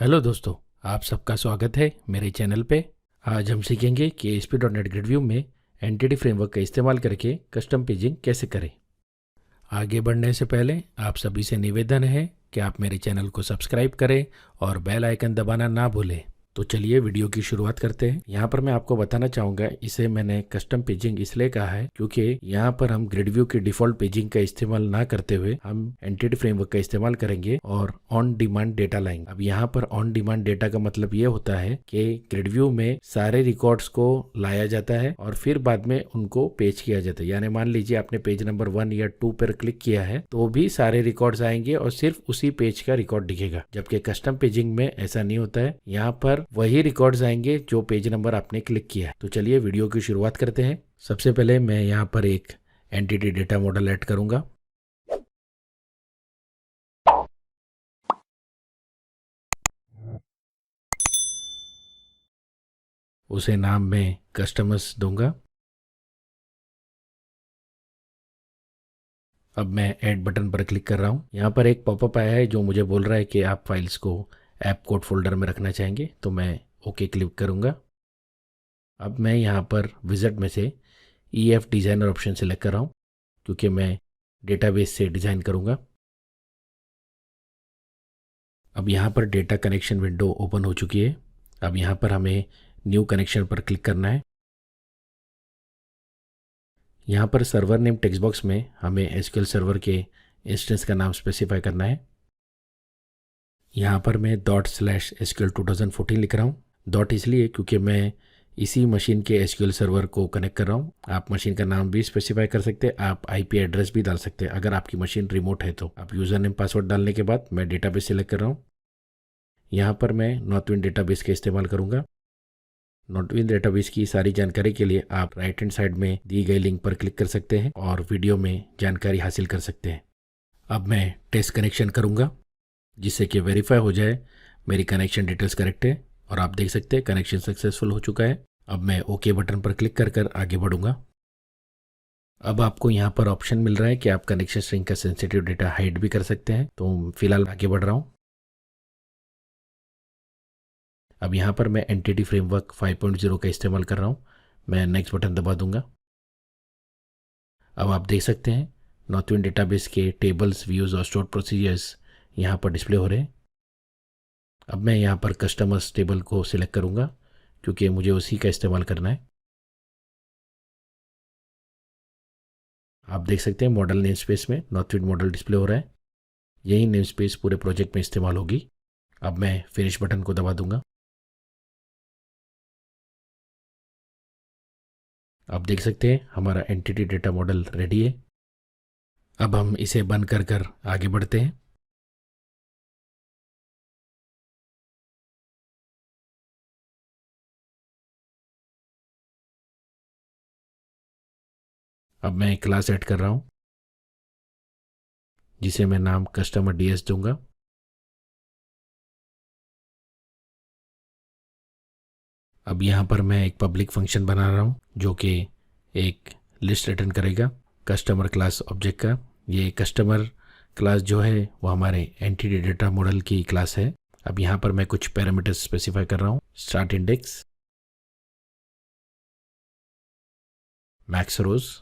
Hello दोस्तों, आप सबका स्वागत है मेरे चैनल पे। आज हम सीखेंगे कि ASP.NET ग्रिड व्यू में एंटिटी फ्रेमवर्क का इस्तेमाल करके कस्टम पेजिंग कैसे करें। आगे बढ़ने से पहले आप सभी से निवेदन है कि आप मेरे चैनल को सब्सक्राइब करें और बेल आइकन दबाना ना भूलें। तो चलिए वीडियो की शुरुआत करते हैं। यहाँ पर मैं आपको बताना चाहूँगा, इसे मैंने कस्टम पेजिंग इसलिए कहा है क्योंकि यहाँ पर हम ग्रिड व्यू की डिफ़ॉल्ट पेजिंग का इस्तेमाल ना करते हुए हम एंटिटी फ्रेमवर्क का इस्तेमाल करेंगे और ऑन डिमांड डेटा लाएंगे। अब यहाँ पर ऑन डिमांड डेटा का मतलब ये होता है कि ग्रिड व्यू में सारे रिकॉर्ड्स को लाया जाता है और फिर बाद में उनको पेज किया जाता है। यानी मान लीजिए आपने पेज नंबर 1 या 2 पर क्लिक किया है तो भी सारे रिकॉर्ड्स आएंगे और सिर्फ उसी पेज का रिकॉर्ड दिखेगा, जबकि कस्टम पेजिंग में ऐसा नहीं होता है। यहाँ पर वही रिकॉर्ड्स आएंगे जो पेज नंबर आपने क्लिक किया है। तो चलिए वीडियो की शुरुआत करते हैं। सबसे पहले मैं यहाँ पर एक एंटिटी डेटा मॉडल ऐड करूंगा। उसे नाम मैं कस्टमर्स दूंगा। अब मैं ऐड बटन पर क्लिक कर रहा हूँ। यहाँ पर एक पॉपअप आया है जो मुझे बोल रहा है कि आप फाइल्स को ऐप कोड फोल्डर में रखना चाहेंगे, तो मैं ओके क्लिक करूँगा। अब मैं यहाँ पर विज़ार्ड में से EF डिज़ाइनर ऑप्शन सेलेक्ट कर रहा हूँ क्योंकि मैं डेटाबेस से डिज़ाइन करूँगा। अब यहाँ पर डेटा कनेक्शन विंडो ओपन हो चुकी है। अब यहाँ पर हमें न्यू कनेक्शन पर क्लिक करना है। यहाँ पर सर्वर नेम टेक्स्ट बॉक्स में हमें SQL सर्वर के इंस्टेंस का नाम स्पेसिफाई करना है। यहाँ पर मैं ./SQL 2014 लिख रहा हूँ। डॉट इसलिए क्योंकि मैं इसी मशीन के SQL सर्वर को कनेक्ट कर रहा हूँ। आप मशीन का नाम भी स्पेसिफाई कर सकते हैं, आप IP एड्रेस भी डाल सकते हैं अगर आपकी मशीन रिमोट है तो। आप यूज़र नेम पासवर्ड डालने के बाद मैं डेटाबेस सेलेक्ट कर रहा हूँ। यहाँ पर मैं नॉर्थविंड डेटाबेस का इस्तेमाल करूँगा। नॉर्थविंड डेटाबेस की सारी जानकारी के लिए आप राइट हैंड साइड में दी गई लिंक पर क्लिक कर सकते हैं और वीडियो में जानकारी हासिल कर सकते हैं। अब मैं टेस्ट कनेक्शन करूँगा जिससे कि वेरीफाई हो जाए मेरी कनेक्शन डिटेल्स करेक्ट है, और आप देख सकते हैं कनेक्शन सक्सेसफुल हो चुका है। अब मैं ओके बटन पर क्लिक कर आगे बढ़ूँगा। अब आपको यहाँ पर ऑप्शन मिल रहा है कि आप कनेक्शन स्ट्रिंग का सेंसिटिव डेटा हाइड भी कर सकते हैं, तो फिलहाल आगे बढ़ रहा हूँ। अब यहाँ पर मैं एंटिटी फ्रेमवर्क 5.0 का इस्तेमाल कर रहा हूँ। मैं नेक्स्ट बटन दबा दूंगा। अब आप देख सकते हैं नॉर्थविंड डेटाबेस के टेबल्स, व्यूज़ और स्टोर प्रोसीजर्स यहाँ पर डिस्प्ले हो रहे हैं। अब मैं यहाँ पर कस्टमर्स टेबल को सिलेक्ट करूँगा क्योंकि मुझे उसी का इस्तेमाल करना है। आप देख सकते हैं मॉडल नेम स्पेस में नॉर्थविंड मॉडल डिस्प्ले हो रहा है। यही नेम स्पेस पूरे प्रोजेक्ट में इस्तेमाल होगी। अब मैं फिनिश बटन को दबा दूंगा। आप देख सकते हैं हमारा एंटिटी डेटा मॉडल रेडी है। अब हम इसे बंद कर आगे बढ़ते हैं। अब मैं एक क्लास ऐड कर रहा हूँ जिसे मैं नाम कस्टमर DS दूंगा। अब यहाँ पर मैं एक पब्लिक फंक्शन बना रहा हूँ जो कि एक लिस्ट रिटर्न करेगा कस्टमर क्लास ऑब्जेक्ट का। ये कस्टमर क्लास जो है वो हमारे एंटिटी डेटा मॉडल की क्लास है। अब यहाँ पर मैं कुछ पैरामीटर्स स्पेसिफाई कर रहा हूँ। स्टार्ट इंडेक्स, मैक्स रोज।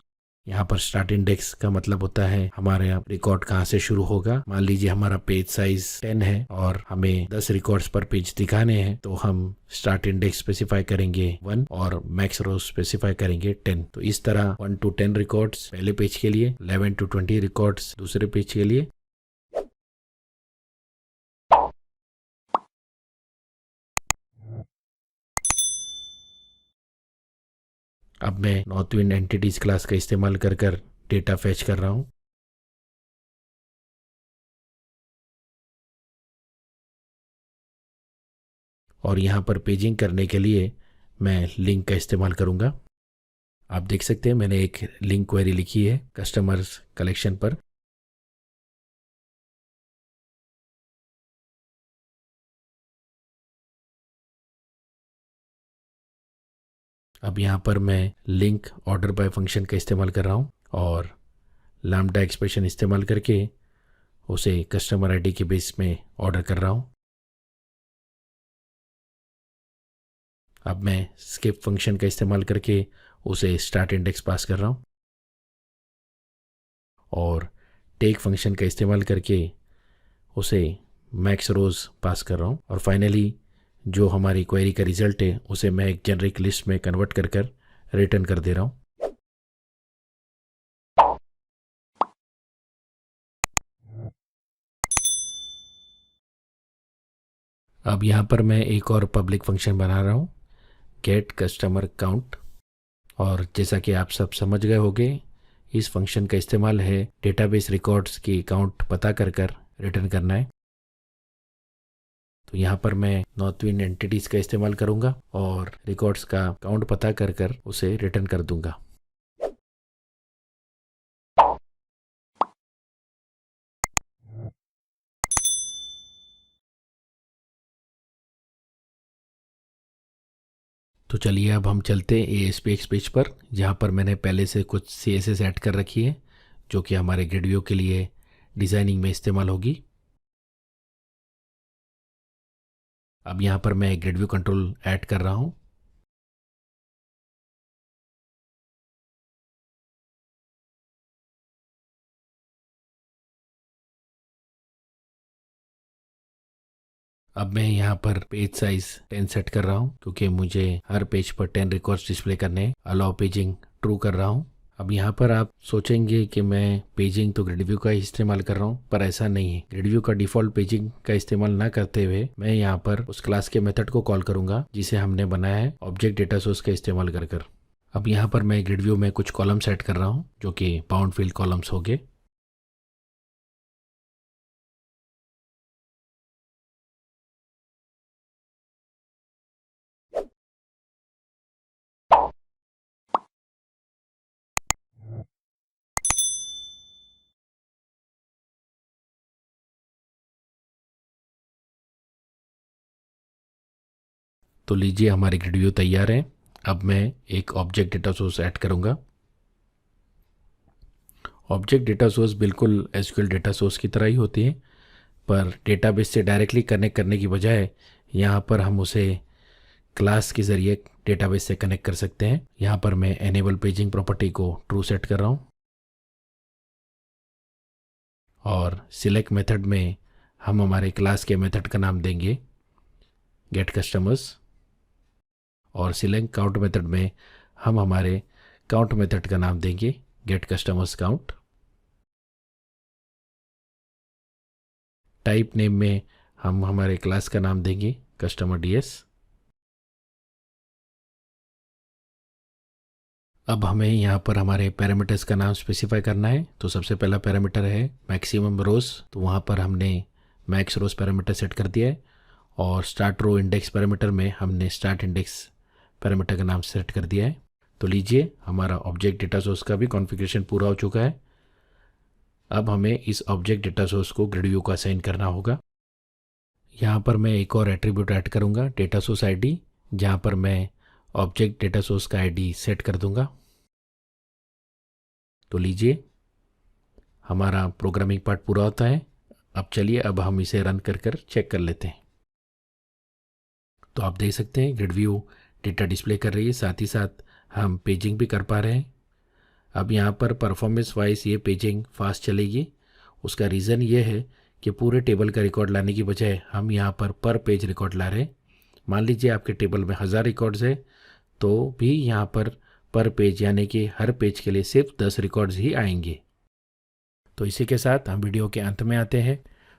यहाँ पर स्टार्ट इंडेक्स का मतलब होता है हमारे यहाँ रिकॉर्ड कहाँ से शुरू होगा। मान लीजिए हमारा पेज साइज 10 है और हमें 10 रिकॉर्ड्स पर पेज दिखाने हैं, तो हम स्टार्ट इंडेक्स स्पेसिफाई करेंगे 1 और मैक्स रोज स्पेसिफाई करेंगे 10। तो इस तरह 1 to 10 रिकॉर्ड्स पहले पेज के लिए, 11 to 20 रिकॉर्ड्स दूसरे पेज के लिए। अब मैं नॉर्थविंड एंटिटीज क्लास का इस्तेमाल कर डेटा फैच कर रहा हूँ। और यहाँ पर पेजिंग करने के लिए मैं लिंक का इस्तेमाल करूँगा। आप देख सकते हैं मैंने एक लिंक क्वेरी लिखी है कस्टमर्स कलेक्शन पर। अब यहाँ पर मैं लिंक ऑर्डर बाय फंक्शन का इस्तेमाल कर रहा हूँ और लैम्डा एक्सप्रेशन इस्तेमाल करके उसे कस्टमर ID के बेस में ऑर्डर कर रहा हूँ। अब मैं स्किप फंक्शन का इस्तेमाल करके उसे स्टार्ट इंडेक्स पास कर रहा हूँ और टेक फंक्शन का इस्तेमाल करके उसे मैक्स रोज़ पास कर रहा हूँ और फाइनली जो हमारी क्वेरी का रिजल्ट है उसे मैं एक जेनरिक लिस्ट में कन्वर्ट कर रिटर्न कर दे रहा हूँ। अब यहाँ पर मैं एक और पब्लिक फंक्शन बना रहा हूँ, गेट कस्टमर काउंट। और जैसा कि आप सब समझ गए होंगे, इस फंक्शन का इस्तेमाल है डेटाबेस रिकॉर्ड्स की काउंट पता कर रिटर्न करना है। तो यहाँ पर मैं नॉर्थविंड एंटिटीज का इस्तेमाल करूँगा और रिकॉर्ड्स का काउंट पता कर उसे रिटर्न कर दूंगा। तो चलिए अब हम चलते ASPX पेज पर, जहाँ पर मैंने पहले से कुछ CSS ऐड कर रखी है जो कि हमारे ग्रिड व्यू के लिए डिज़ाइनिंग में इस्तेमाल होगी। अब यहाँ पर मैं ग्रिड व्यू कंट्रोल ऐड कर रहा हूँ। अब मैं यहाँ पर पेज साइज 10 सेट कर रहा हूँ क्योंकि मुझे हर पेज पर 10 रिकॉर्ड्स डिस्प्ले करने हैं। अलाउ पेजिंग ट्रू कर रहा हूँ। अब यहाँ पर आप सोचेंगे कि मैं पेजिंग तो ग्रिड व्यू का ही इस्तेमाल कर रहा हूँ, पर ऐसा नहीं है। ग्रिड व्यू का डिफ़ॉल्ट पेजिंग का इस्तेमाल ना करते हुए मैं यहाँ पर उस क्लास के मेथड को कॉल करूँगा जिसे हमने बनाया है ऑब्जेक्ट डेटा सोर्स का इस्तेमाल कर। अब यहाँ पर मैं ग्रिड व्यू में कुछ कॉलम सेट कर रहा हूँ जो कि बाउंड फील्ड कॉलम्स हो गए। तो लीजिए हमारी ग्रिड व्यू तैयार है। अब मैं एक ऑब्जेक्ट डेटा सोर्स ऐड करूँगा। ऑब्जेक्ट डेटा सोर्स बिल्कुल SQL डेटा सोर्स की तरह ही होती है, पर डेटाबेस से डायरेक्टली कनेक्ट करने की बजाय यहाँ पर हम उसे क्लास के ज़रिए डेटाबेस से कनेक्ट कर सकते हैं। यहाँ पर मैं एनेबल पेजिंग प्रॉपर्टी को ट्रू सेट कर रहा हूँ और सिलेक्ट मेथड में हम हमारे क्लास के मेथड का नाम देंगे गेट कस्टमर्स और सिलेक्ट काउंट मेथड में हम हमारे काउंट मेथड का नाम देंगे get customers count. Type name में हम हमारे क्लास का नाम देंगे कस्टमर DS। अब हमें यहाँ पर हमारे पैरामीटर्स का नाम स्पेसिफाई करना है। तो सबसे पहला पैरामीटर है मैक्सिमम रोज, तो वहाँ पर हमने मैक्स रोज पैरामीटर सेट कर दिया है और स्टार्ट रो इंडेक्स पैरामीटर में हमने स्टार्ट इंडेक्स पैरामीटर का नाम सेट कर दिया है। तो लीजिए हमारा ऑब्जेक्ट डेटा सोर्स का भी कॉन्फ़िगरेशन पूरा हो चुका है। अब हमें इस ऑब्जेक्ट डेटा सोर्स को ग्रिड व्यू का असाइन करना होगा। यहाँ पर मैं एक और एट्रीब्यूट ऐड करूँगा डेटा सोर्स ID, जहाँ पर मैं ऑब्जेक्ट डेटा सोर्स का ID सेट कर दूँगा। तो लीजिए हमारा प्रोग्रामिंग पार्ट पूरा होता है। अब चलिए अब हम इसे रन कर चेक कर लेते हैं। तो आप देख सकते हैं ग्रिड व्यू डेटा डिस्प्ले कर रही है, साथ ही साथ हम पेजिंग भी कर पा रहे हैं। अब यहाँ पर परफॉर्मेंस वाइज ये पेजिंग फास्ट चलेगी। उसका रीज़न ये है कि पूरे टेबल का रिकॉर्ड लाने की बजाय हम यहाँ पर पेज रिकॉर्ड ला रहे हैं। मान लीजिए आपके टेबल में 1000 रिकॉर्ड्स है तो भी यहाँ पर पेज यानी कि हर पेज के लिए सिर्फ 10 रिकॉर्ड्स ही आएंगे। तो इसी के साथ हम वीडियो के अंत में आते हैं।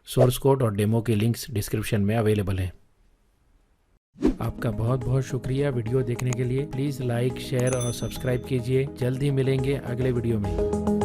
सोर्स कोड और डेमो के लिंक्स डिस्क्रिप्शन में अवेलेबल हैं। आपका बहुत बहुत शुक्रिया वीडियो देखने के लिए। प्लीज़ लाइक, शेयर और सब्सक्राइब कीजिए। जल्द ही मिलेंगे अगले वीडियो में।